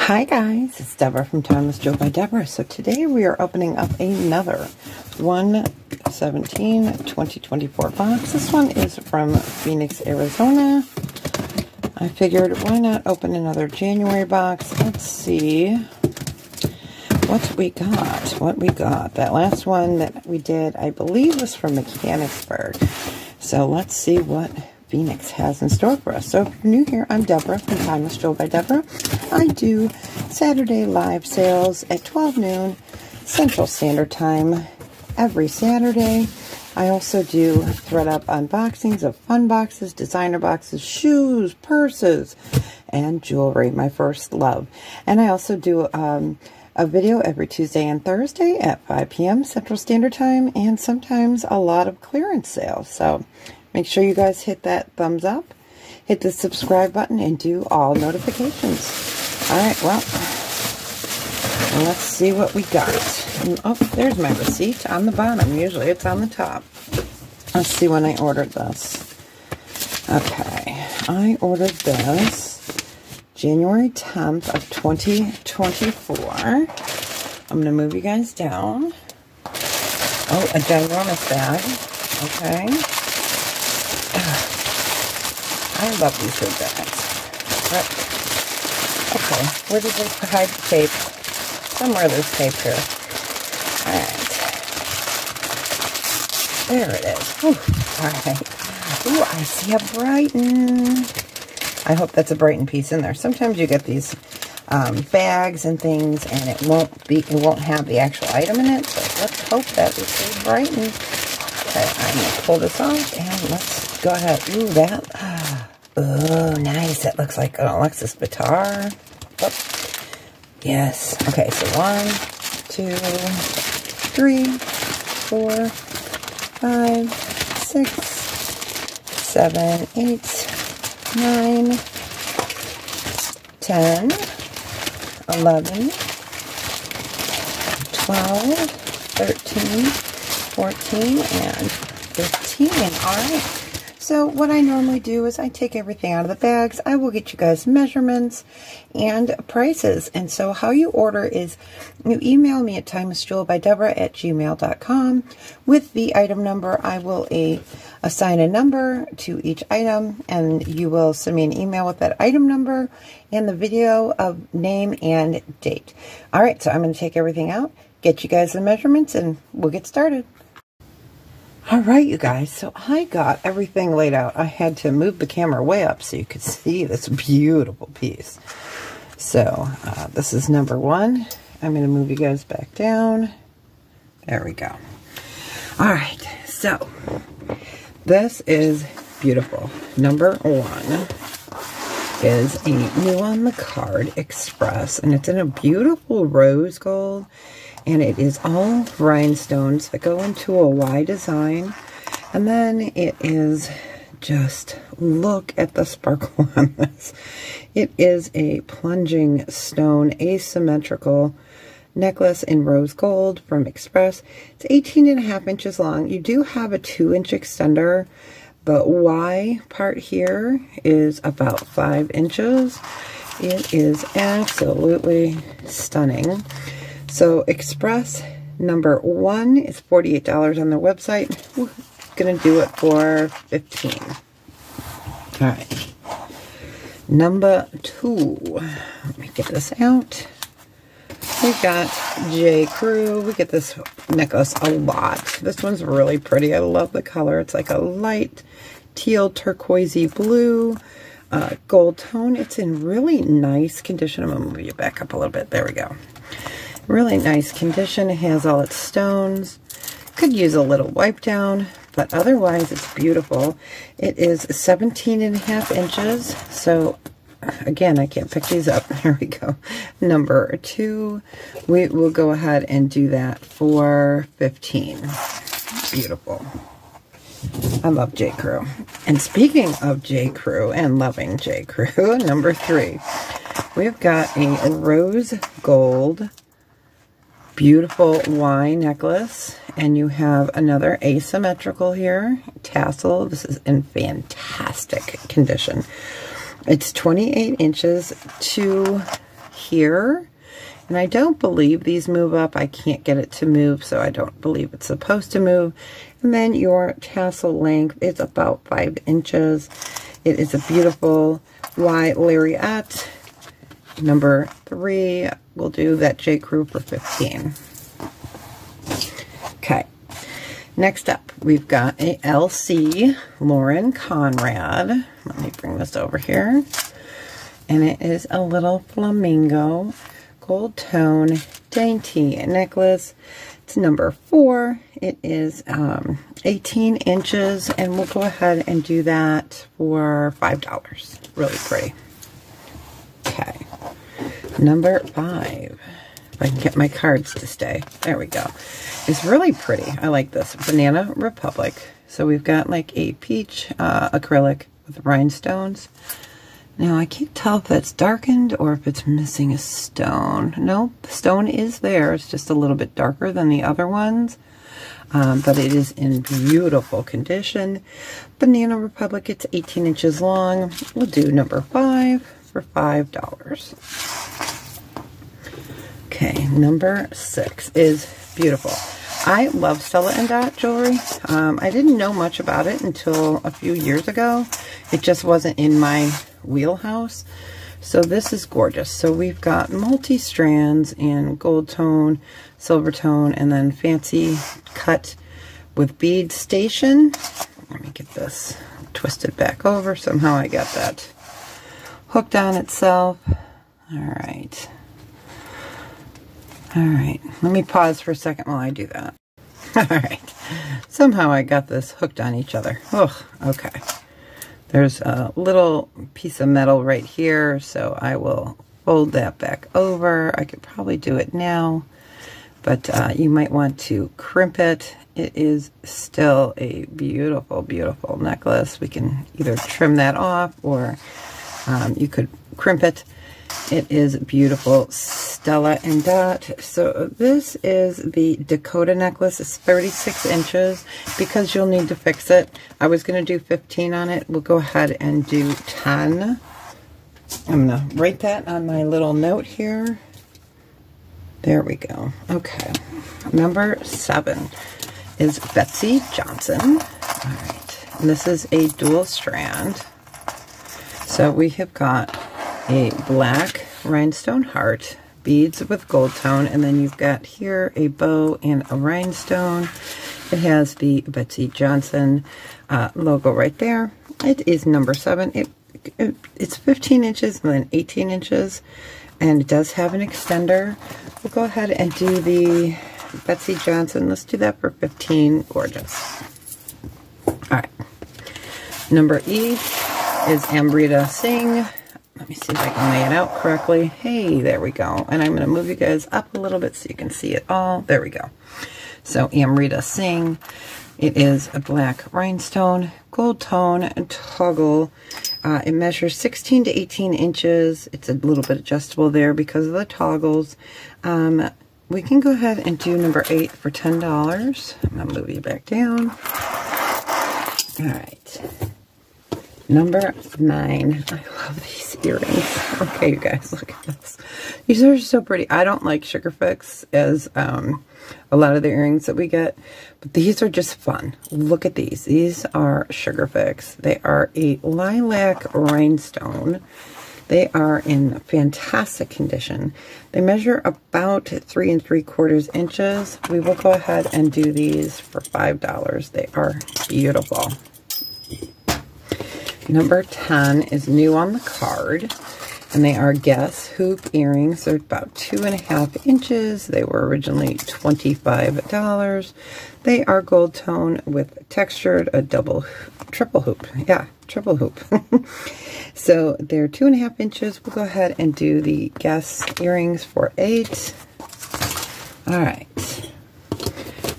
Hi guys, it's Deborah from Timeless Joe by Deborah. So today we are opening up another 1/17/2024 box. This one is from Phoenix, Arizona. I figured why not open another January box. Let's see what we got. That last one that we did, I believe, was from Mechanicsburg. So let's see what Phoenix has in store for us. So if you're new here, I'm Deborah from Timeless Joe by Deborah. I do Saturday live sales at 12 noon Central Standard Time every Saturday. I also do ThredUP unboxings of fun boxes, designer boxes, shoes, purses, and jewelry, my first love. And I also do a video every Tuesday and Thursday at 5 p.m. Central Standard Time, and sometimes a lot of clearance sales. So make sure you guys hit that thumbs up, hit the subscribe button, and do all notifications. Alright, well, let's see what we got. And, oh, there's my receipt on the bottom. Usually it's on the top. Let's see when I ordered this. Okay, I ordered this January 10th of 2024. I'm going to move you guys down. Oh, a ginormous bag. Okay. I love these big bags. But, okay, where did they hide the tape? Somewhere there's tape here. Alright. There it is. Alright. Ooh, I see a Brighton. I hope that's a Brighton piece in there. Sometimes you get these bags and things, and it won't have the actual item in it. So let's hope that it's a Brighton. Okay, I'm gonna pull this off and let's go ahead. Ooh, that. Oh, nice. It looks like an Alexis Bittar. Oh, yes. Okay, so 1, 2, 3, 4, 5, 6, 7, 8, 9, 10, 11, 12, 13, 14, and 15. All right. So what I normally do is I take everything out of the bags. I will get you guys measurements and prices. And so how you order is you email me at timelessjewelbydeborah@gmail.com with the item number. I will assign a number to each item, and you will send me an email with that item number and the video of name and date. All right, so I'm going to take everything out, get you guys the measurements, and we'll get started. All right, you guys, so I got everything laid out. I had to move the camera way up so you could see this beautiful piece. So this is number 1. I'm going to move you guys back down. There we go. All right, so this is beautiful. Number 1 is a new on the card express, and it's in a beautiful rose gold. And it is all rhinestones that go into a Y design. And then it is just, look at the sparkle on this. It is a plunging stone asymmetrical necklace in rose gold from Express. It's 18.5 inches long. You do have a 2-inch extender. The Y part here is about 5 inches. It is absolutely stunning. So Express number 1 is $48 on their website. We're going to do it for $15. All right. Number 2. Let me get this out. We've got J. Crew. We get this necklace a lot. This one's really pretty. I love the color. It's like a light teal turquoisey blue gold tone. It's in really nice condition. I'm going to move you back up a little bit. There we go. Really nice condition. It has all its stones. Could use a little wipe down, but otherwise it's beautiful. It is 17.5 inches. So again, I can't pick these up. Here we go. Number 2. We will go ahead and do that for $15. Beautiful. I love J. Crew. And speaking of J. Crew and loving J. Crew, number 3. We've got a rose gold beautiful Y necklace, and you have another asymmetrical here, tassel. This is in fantastic condition. It's 28 inches to here. And I don't believe these move up. I can't get it to move, so I don't believe it's supposed to move. And then your tassel length is about 5 inches. It is a beautiful Y lariat. Number 3, we'll do that J. Crew for 15. Okay. Next up, we've got a LC Lauren Conrad. Let me bring this over here. And it is a little flamingo gold tone dainty necklace. It's number 4. It is 18 inches, and we'll go ahead and do that for $5. Really pretty. Okay. Number 5. If I can get my cards to stay. There we go. It's really pretty. I like this. Banana Republic. So we've got like a peach acrylic with rhinestones. Now, I can't tell if that's darkened or if it's missing a stone. Nope, the stone is there. It's just a little bit darker than the other ones. But it is in beautiful condition. Banana Republic, it's 18 inches long. We'll do number 5 for $5. Okay, number 6 is beautiful. I love Stella & Dot jewelry. I didn't know much about it until a few years ago. It just wasn't in my wheelhouse. So this is gorgeous. So we've got multi-strands in gold tone, silver tone, and then fancy cut with bead station. Let me get this twisted back over. Somehow I got that hooked on itself. All right. All right. Let me pause for a second while I do that. All right. Somehow I got this hooked on each other. Oh, okay. There's a little piece of metal right here, so I will fold that back over. I could probably do it now, but you might want to crimp it. It is still a beautiful, beautiful necklace. We can either trim that off, or you could crimp it. It is beautiful. Stella & Dot. So this is the Dakota necklace. It's 36 inches because you'll need to fix it. I was going to do 15 on it. We'll go ahead and do 10. I'm going to write that on my little note here. There we go. Okay. Number 7 is Betsy Johnson. All right. And this is a dual strand. So we have got a black rhinestone heart, beads with gold tone, and then you've got here a bow and a rhinestone. It has the Betsy Johnson logo right there. It is number 7. It's 15 inches and then 18 inches, and it does have an extender. We'll go ahead and do the Betsy Johnson. Let's do that for 15. Gorgeous. All right. Number E is Amrita Singh. Let me see if I can lay it out correctly. Hey, there we go. And I'm going to move you guys up a little bit so you can see it all. There we go. So Amrita Singh. It is a black rhinestone, gold tone, and toggle. It measures 16 to 18 inches. It's a little bit adjustable there because of the toggles. We can go ahead and do number 8 for $10. I'm going to move you back down. All right. Number 9. I love these earrings. Okay, you guys, look at this. These are so pretty. I don't like Sugar Fix as a lot of the earrings that we get, but these are just fun. Look at these. These are Sugar Fix. They are a lilac rhinestone. They are in fantastic condition. They measure about 3 3/4 inches. We will go ahead and do these for $5. They are beautiful. Number 10 is new on the card, and they are Guess Hoop earrings. They're about 2.5 inches. They were originally $25. They are gold tone with textured triple hoop. Yeah, triple hoop. So they're 2.5 inches. We'll go ahead and do the Guess earrings for $8. All right.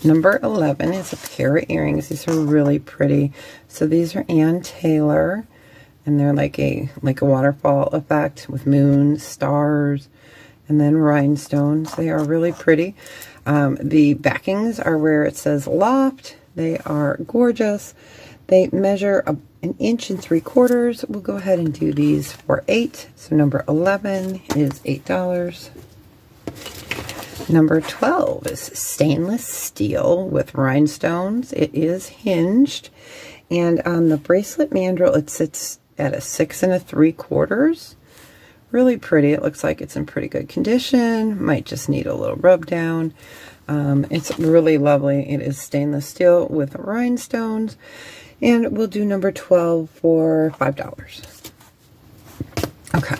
Number 11 is a pair of earrings. These are really pretty. So these are Ann Taylor, and they're like a waterfall effect with moons, stars, and then rhinestones. They are really pretty. The backings are where it says Loft. They are gorgeous. They measure 1 3/4. We'll go ahead and do these for $8. So number 11 is $8. Number 12 is stainless steel with rhinestones. It is hinged, and on the bracelet mandrel it sits at a 6 3/4. Really pretty. It looks like it's in pretty good condition. Might just need a little rub down. It's really lovely. It is stainless steel with rhinestones, and we'll do number 12 for $5. Okay,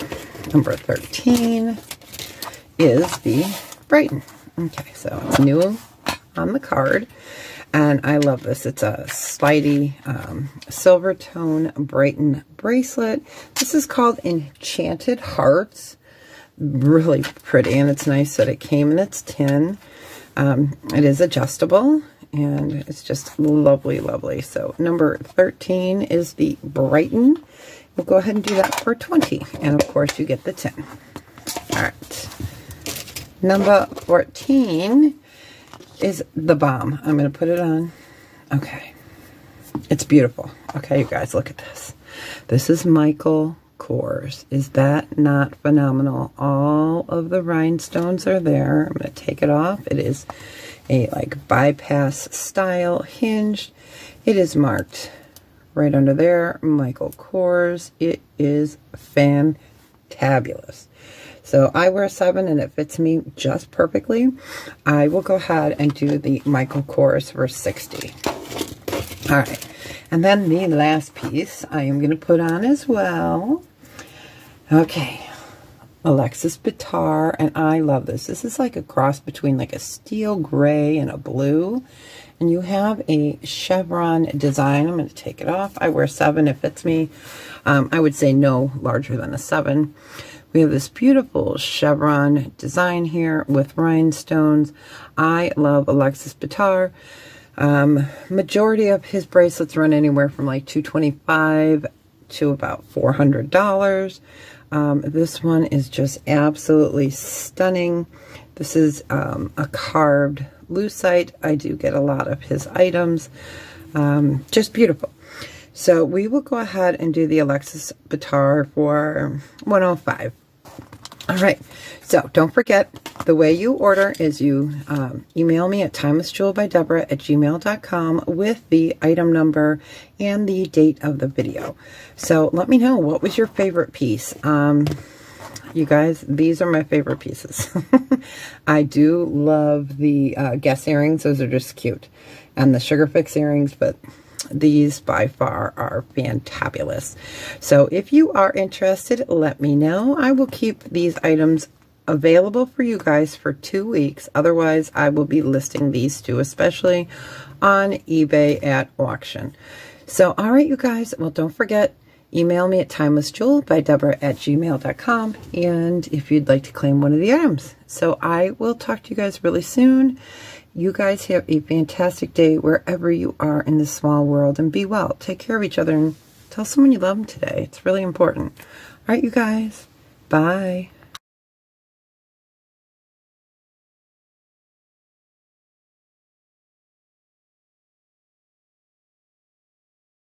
number 13 is the Brighton. Okay, so it's new on the card, and I love this. It's a slidey silver tone Brighton bracelet. This is called Enchanted Hearts. Really pretty, and it's nice that it came in its tin. It is adjustable, and it's just lovely, lovely. So number 13 is the Brighton. We'll go ahead and do that for $20, and of course you get the tin. All right. Number 14 is the Bomb. I'm going to put it on. Okay. It's beautiful. Okay, you guys, look at this. This is Michael Kors. Is that not phenomenal? All of the rhinestones are there. I'm going to take it off. It is a like bypass style hinged. It is marked right under there, Michael Kors. It is fantabulous. So I wear a 7 and it fits me just perfectly. I will go ahead and do the Michael Kors for $60. All right. And then the last piece I am going to put on as well. Okay. Alexis Bittar, and I love this. This is like a cross between like a steel gray and a blue. And you have a chevron design. I'm going to take it off. I wear 7. It fits me. I would say no larger than a 7. We have this beautiful chevron design here with rhinestones. I love Alexis Bittar. Majority of his bracelets run anywhere from like $225 to about $400. This one is just absolutely stunning. This is a carved lucite. I do get a lot of his items. Just beautiful. So we will go ahead and do the Alexis Bittar for $105. All right, so don't forget, the way you order is you email me at timelessjewelbydeborah@gmail.com with the item number and the date of the video. So let me know, what was your favorite piece? You guys, these are my favorite pieces. I do love the Guess earrings. Those are just cute. And the Sugar Fix earrings, but these by far are fantabulous. So if you are interested, let me know. I will keep these items available for you guys for 2 weeks. Otherwise, I will be listing these two, especially on eBay at auction. So, all right, you guys. Well, don't forget, email me at timelessjewelbydeborah@gmail.com, and if you'd like to claim one of the items. So I will talk to you guys really soon. You guys have a fantastic day wherever you are in this small world, and be well. Take care of each other and tell someone you love them today. It's really important. All right, you guys. Bye.